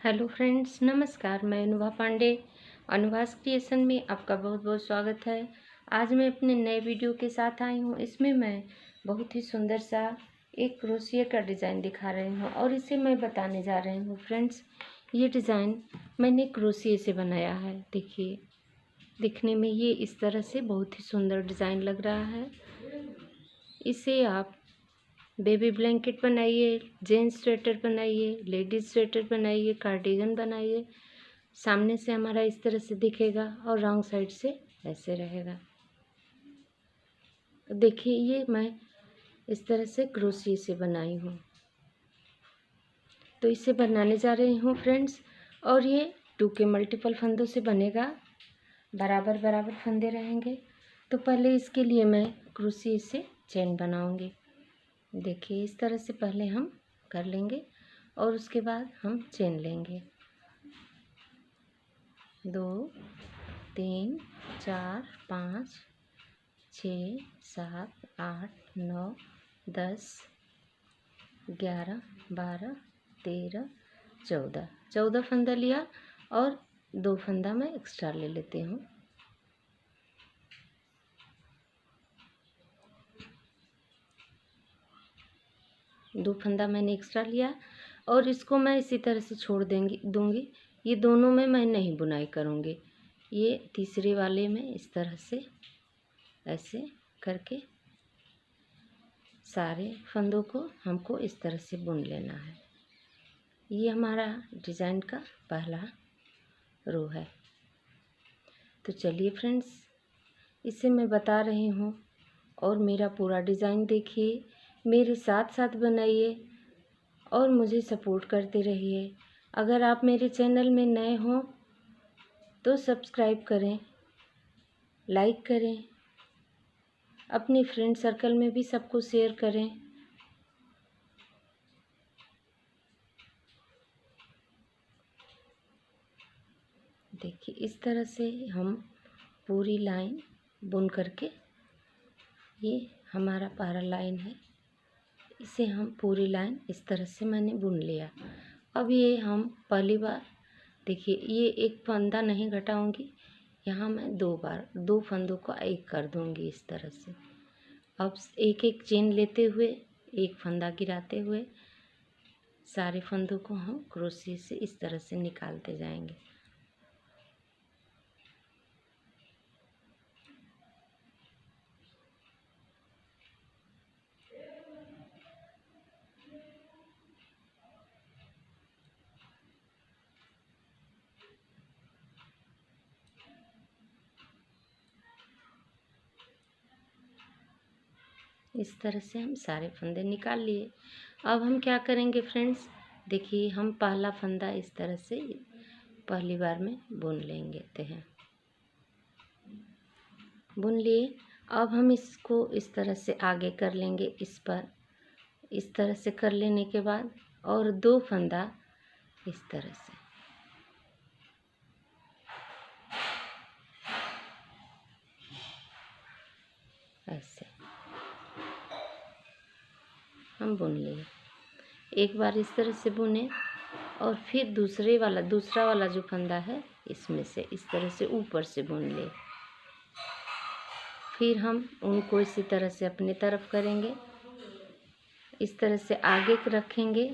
Hello friends, नमस्कार। मैं Anubha Pandey, अनुवास creation में आपका बहुत बहुत स्वागत है। आज मैं अपने नए वीडियो के साथ आई हूँ। इसमें मैं बहुत ही सुंदर सा एक क्रोशिया का डिज़ाइन दिखा रही हूँ और इसे मैं बताने जा रही हूँ। फ्रेंड्स, ये डिज़ाइन मैंने क्रोशिया से बनाया है। देखिए, दिखने में ये इस तरह से बहुत ही सुंदर डिज़ाइन लग रहा है। इसे आप बेबी ब्लैंकेट बनाइए, जेंट्स स्वेटर बनाइए, लेडीज़ स्वेटर बनाइए, कार्डिगन बनाइए। सामने से हमारा इस तरह से दिखेगा और रॉन्ग साइड से ऐसे रहेगा। देखिए, ये मैं इस तरह से क्रोशिया से बनाई हूँ। तो इसे बनाने जा रही हूँ फ्रेंड्स, और ये 2 के मल्टीपल फंदों से बनेगा। बराबर बराबर फंदे रहेंगे। तो पहले इसके लिए मैं क्रोशिया से चेन बनाऊँगी। देखिए, इस तरह से पहले हम कर लेंगे और उसके बाद हम चेन लेंगे। 2 3 4 5 6 7 8 9 10 11 12 13 14 फंदा लिया और 2 फंदा मैं एक्स्ट्रा ले लेती हूँ। दो फंदा मैंने एक्स्ट्रा लिया और इसको मैं इसी तरह से छोड़ दूंगी। ये दोनों में मैं नहीं बुनाई करूँगी। ये तीसरे वाले में इस तरह से ऐसे करके सारे फंदों को हमको इस तरह से बुन लेना है। ये हमारा डिज़ाइन का पहला रो है। तो चलिए फ्रेंड्स, इसे मैं बता रही हूँ और मेरा पूरा डिज़ाइन देखिए, मेरे साथ साथ बनाइए और मुझे सपोर्ट करते रहिए। अगर आप मेरे चैनल में नए हों तो सब्सक्राइब करें, लाइक करें, अपने फ्रेंड सर्कल में भी सबको शेयर करें। देखिए, इस तरह से हम पूरी लाइन बुन करके, ये हमारा पहला लाइन है, इसे हम पूरी लाइन इस तरह से मैंने बुन लिया। अब ये हम पहली बार देखिए, ये एक फंदा नहीं घटाऊंगी, यहाँ मैं 2 बार 2 फंदों को एक कर दूंगी इस तरह से। अब एक एक चेन लेते हुए, एक फंदा गिराते हुए सारे फंदों को हम क्रोशिया से इस तरह से निकालते जाएंगे। इस तरह से हम सारे फंदे निकाल लिए। अब हम क्या करेंगे फ्रेंड्स, देखिए, हम पहला फंदा इस तरह से पहली बार में बुन लेंगे हैं, बुन लिए। अब हम इसको इस तरह से आगे कर लेंगे, इस पर इस तरह से कर लेने के बाद और 2 फंदा इस तरह से ऐसे हम बुन लिए। एक बार इस तरह से बुने और फिर दूसरा वाला जो फंदा है इसमें से इस तरह से ऊपर से बुन ले। फिर हम उनको इसी तरह से अपने तरफ करेंगे, इस तरह से आगे रखेंगे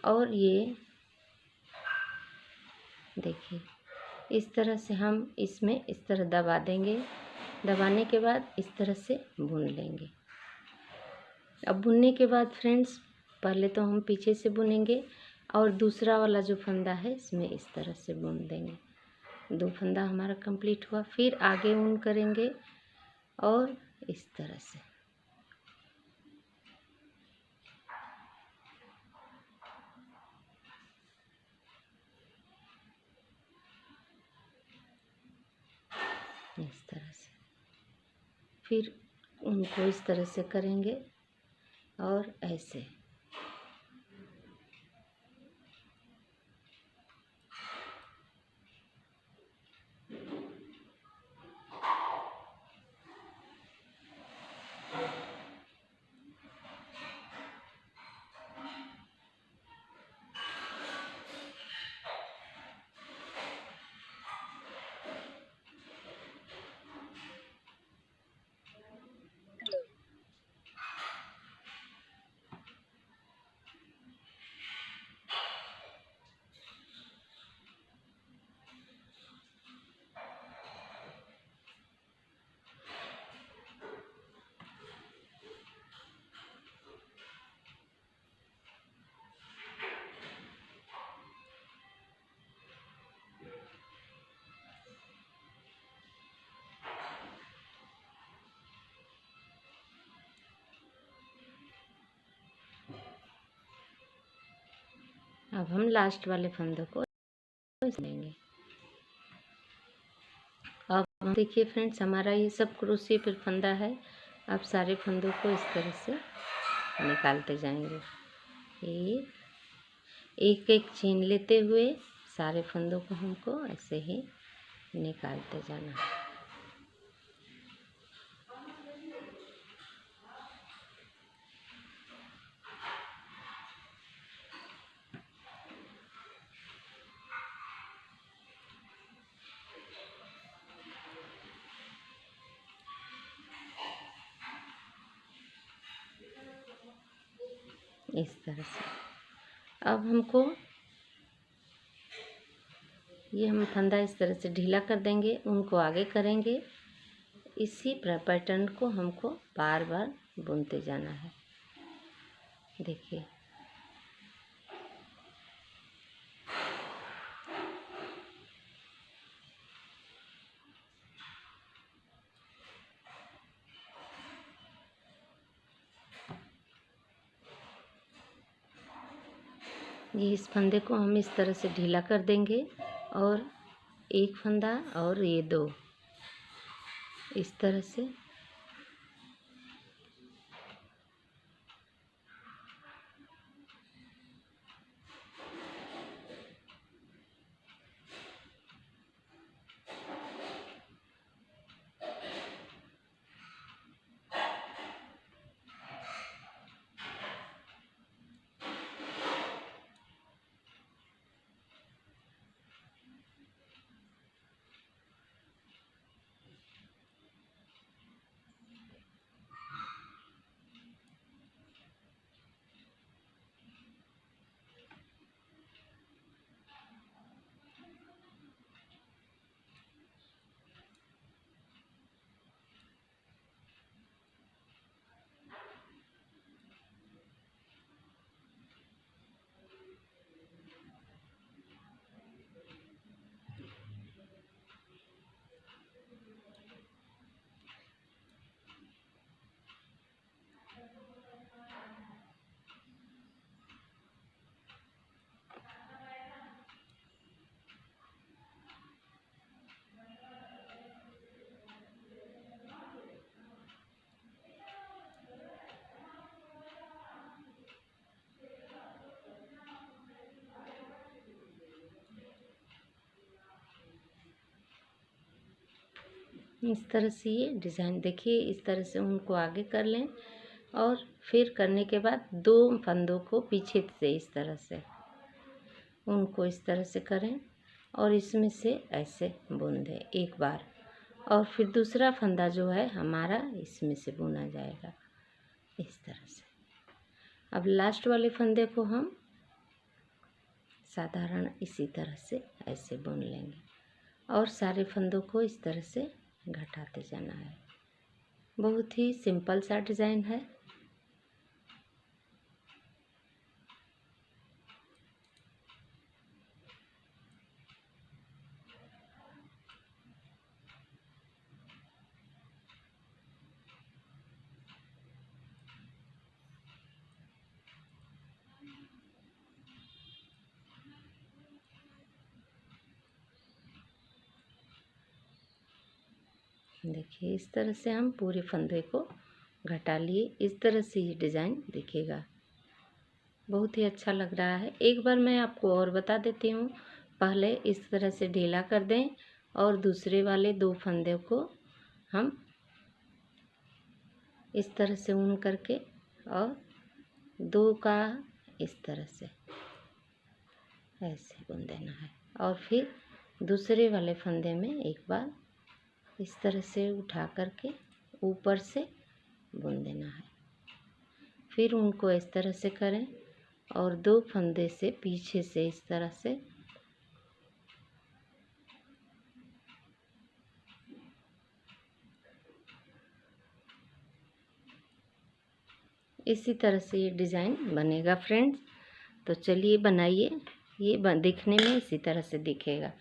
और ये देखिए, इस तरह से हम इसमें इस तरह दबा देंगे। दबाने के बाद इस तरह से बुन लेंगे। अब बुनने के बाद फ्रेंड्स, पहले तो हम पीछे से बुनेंगे और दूसरा वाला जो फंदा है इसमें इस तरह से बुन देंगे। 2 फंदा हमारा कंप्लीट हुआ। फिर आगे ऊन करेंगे और इस तरह से फिर उनको इस तरह से करेंगे और ऐसे अब हम लास्ट वाले फंदों को लेंगे। अब देखिए फ्रेंड्स, हमारा ये सब क्रोशिया पर फंदा है। अब सारे फंदों को इस तरह से निकालते जाएंगे। ये एक एक चेन लेते हुए सारे फंदों को हमको ऐसे ही निकालते जाना है। इस तरह से अब हमको ये हम फंदा इस तरह से ढीला कर देंगे, उनको आगे करेंगे। इसी पैटर्न को हमको बार बार बुनते जाना है। देखिए ये इस फंदे को हम इस तरह से ढीला कर देंगे और एक फंदा और ये दो इस तरह से इस तरह से ये डिज़ाइन देखिए। इस तरह से उनको आगे कर लें और फिर करने के बाद दो फंदों को पीछे से इस तरह से उनको इस तरह से करें और इसमें से ऐसे बुन दें एक बार, और फिर दूसरा फंदा जो है हमारा इसमें से बुना जाएगा इस तरह से। अब लास्ट वाले फंदे को हम साधारण इसी तरह से ऐसे बुन लेंगे और सारे फंदों को इस तरह से घटाते जाना है। बहुत ही सिंपल सा डिज़ाइन है। देखिए इस तरह से हम पूरे फंदे को घटा लिए। इस तरह से ये डिज़ाइन दिखेगा। बहुत ही अच्छा लग रहा है। एक बार मैं आपको और बता देती हूँ। पहले इस तरह से ढीला कर दें और दूसरे वाले दो फंदे को हम इस तरह से ऊन करके और दो का इस तरह से ऐसे बुन देना है और फिर दूसरे वाले फंदे में एक बार इस तरह से उठा करके ऊपर से बुन देना है। फिर उनको इस तरह से करें और दो फंदे से पीछे से इस तरह से इसी तरह से ये डिज़ाइन बनेगा फ्रेंड्स। तो चलिए बनाइए। ये दिखने में इसी तरह से दिखेगा।